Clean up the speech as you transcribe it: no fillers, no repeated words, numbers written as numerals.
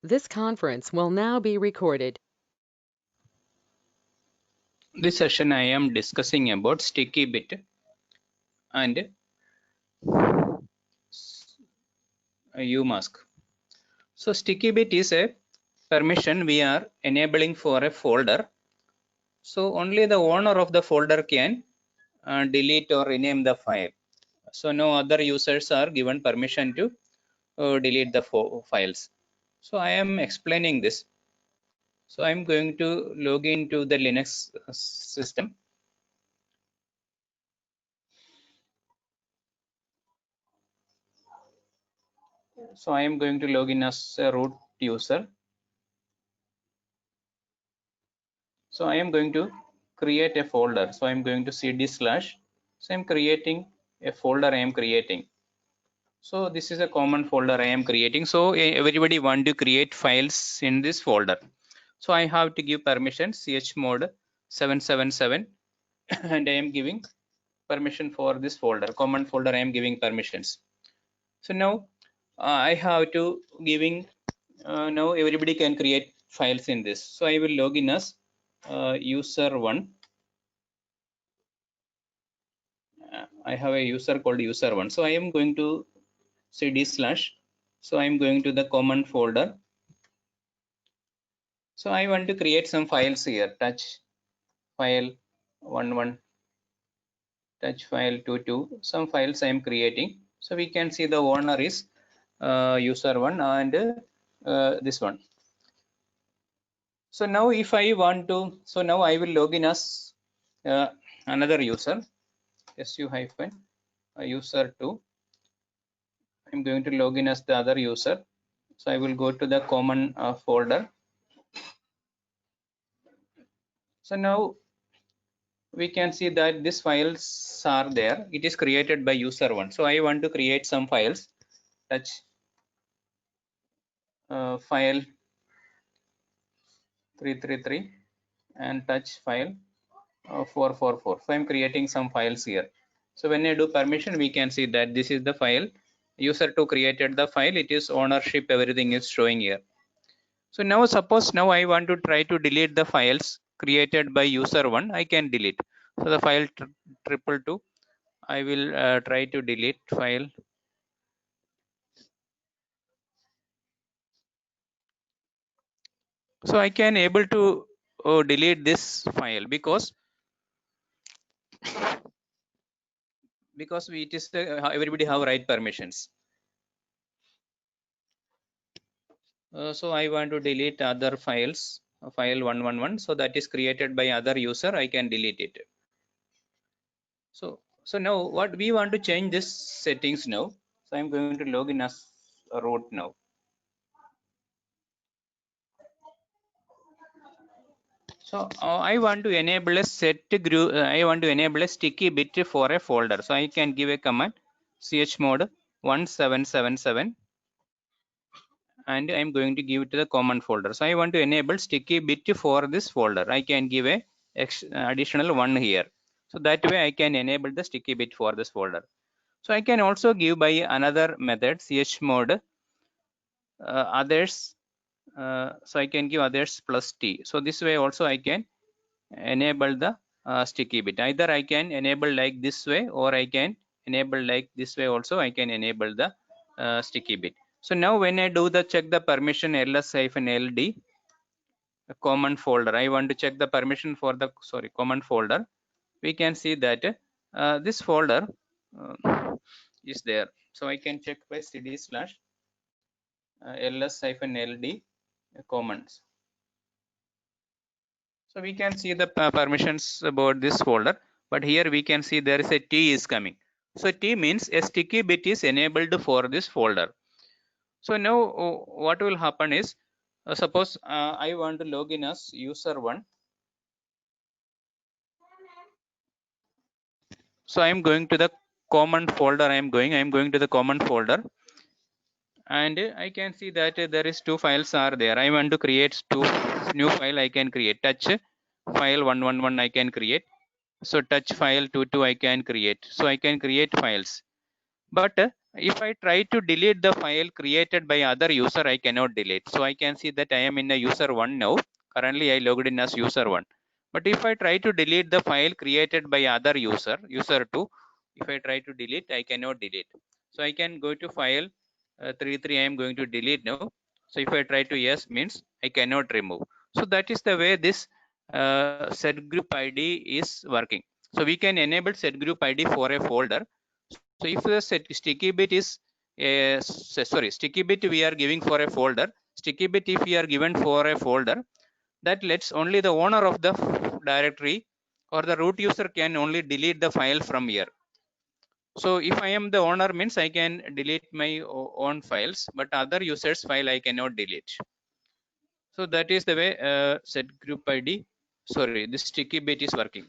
This conference will now be recorded. This session I am discussing about sticky bit and umask. So sticky bit is a permission we are enabling for a folder. So only the owner of the folder can delete or rename the file. So no other users are given permission to delete the files. So I am explaining this. So I am going to log into the Linux system. So I am going to log in as a root user. So I am going to create a folder. So I am going to cd/. So I am creating a folder. I am creating. So this is a common folder I am creating. So everybody want to create files in this folder. So I have to give permission chmod 777 and I am giving permission for this folder. Common folder I am giving permissions. So now I have to giving now everybody can create files in this. So I will log in as user1. I have a user called user1. So I am going to cd/. So I am going to the common folder. So I want to create some files here. Touch file 11, touch file 22. Some files I am creating. So we can see the owner is user1 and this one. So now if I want to, so now I will log in as another user, su-user2. I'm going to log in as the other user. So I will go to the common folder. So now we can see that these files are there. It is created by user1. So I want to create some files. Touch file 333 and touch file 444. So I'm creating some files here. So when I do permission, we can see that this is the file. User2 created the file. It is ownership. Everything is showing here. So now suppose now I want to try to delete the files created by user1. I can delete. So the file 222. I will try to delete file. So I can able to delete this file because it is everybody have right permissions. So I want to delete other files, file 111. So that is created by other user. I can delete it. So now what we want to change this settings now. So I'm going to log in as a root now. So I want to enable a set group. I want to enable a sticky bit for a folder. So I can give a command chmod 1777 and I'm going to give it to the common folder. So I want to enable sticky bit for this folder. I can give a additional one here. So that way I can enable the sticky bit for this folder. So I can also give by another method chmod others. So I can give others plus t. So this way also I can enable the sticky bit. Either I can enable like this way or I can enable like this way also. I can enable the sticky bit. So now when I do the check the permission ls-ld common folder, I want to check the permission for the common folder. We can see that this folder is there. So I can check by cd/ ls-ld commons. So we can see the permissions about this folder, but here we can see there is a T is coming. So T means a sticky bit is enabled for this folder. So now what will happen is, suppose I want to log in as user1. So I am going to the common folder. I am going to the common folder, and I can see that there is two files are there. I want to create two new file. I can create touch file 111. I can create. So touch file 22 I can create. So I can create files, but If I try to delete the file created by other user, I cannot delete. So I can see that I am in a user 1 now. Currently I logged in as user 1. But if I try to delete the file created by other user, user 2, if I try to delete, I cannot delete. So I can go to file 33, I am going to delete now. So if I try to yes means I cannot remove. So that is the way this set group ID is working. So we can enable set group ID for a folder. So if the sticky bit is sticky bit we are giving for a folder, sticky bit if we are given for a folder, that lets only the owner of the directory or the root user can only delete the file from here. So if I am the owner means I can delete my own files, but other users file I cannot delete. So that is the way set group ID, sorry, this sticky bit is working.